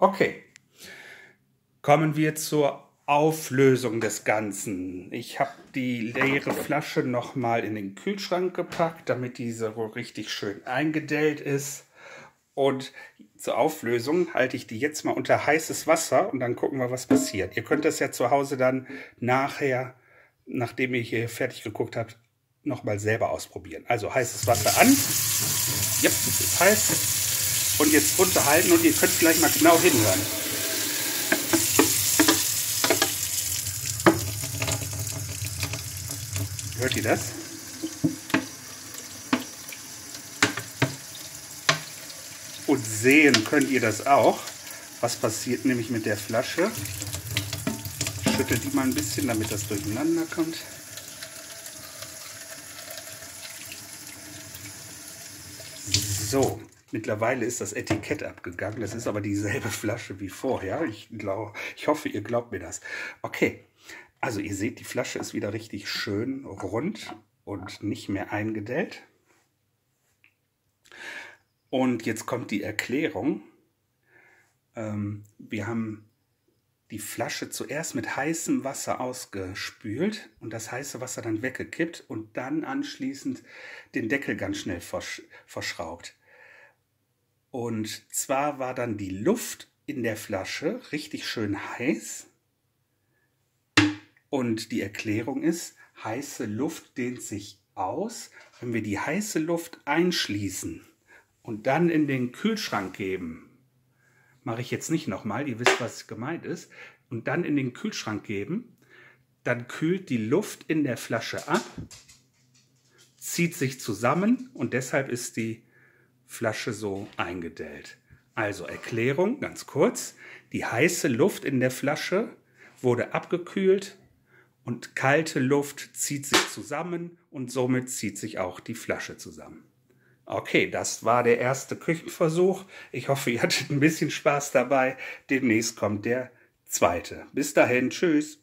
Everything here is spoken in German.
Okay, kommen wir zur Auflösung des Ganzen. Ich habe die leere Flasche nochmal in den Kühlschrank gepackt, damit diese wohl richtig schön eingedellt ist. Und zur Auflösung halte ich die jetzt mal unter heißes Wasser und dann gucken wir, was passiert. Ihr könnt das ja zu Hause dann nachher, nachdem ihr hier fertig geguckt habt, nochmal selber ausprobieren. Also heißes Wasser an. Ja, es ist heiß. Und jetzt runterhalten und ihr könnt gleich mal genau hinhören. Hört ihr das? Und sehen könnt ihr das auch. Was passiert nämlich mit der Flasche? Ich schüttel die mal ein bisschen, damit das durcheinander kommt. So, mittlerweile ist das Etikett abgegangen. Das ist aber dieselbe Flasche wie vorher. Ich hoffe, ihr glaubt mir das. Okay, also ihr seht, die Flasche ist wieder richtig schön rund und nicht mehr eingedellt. Und jetzt kommt die Erklärung. Wir haben die Flasche zuerst mit heißem Wasser ausgespült und das heiße Wasser dann weggekippt und dann anschließend den Deckel ganz schnell verschraubt. Und zwar war dann die Luft in der Flasche richtig schön heiß. Und die Erklärung ist, heiße Luft dehnt sich aus. Wenn wir die heiße Luft einschließen und dann in den Kühlschrank geben, mache ich jetzt nicht nochmal, ihr wisst, was gemeint ist, und dann in den Kühlschrank geben, dann kühlt die Luft in der Flasche ab, zieht sich zusammen und deshalb ist die Flasche so eingedellt. Also Erklärung, ganz kurz, die heiße Luft in der Flasche wurde abgekühlt und kalte Luft zieht sich zusammen und somit zieht sich auch die Flasche zusammen. Okay, das war der erste Küchenversuch. Ich hoffe, ihr hattet ein bisschen Spaß dabei. Demnächst kommt der zweite. Bis dahin, tschüss.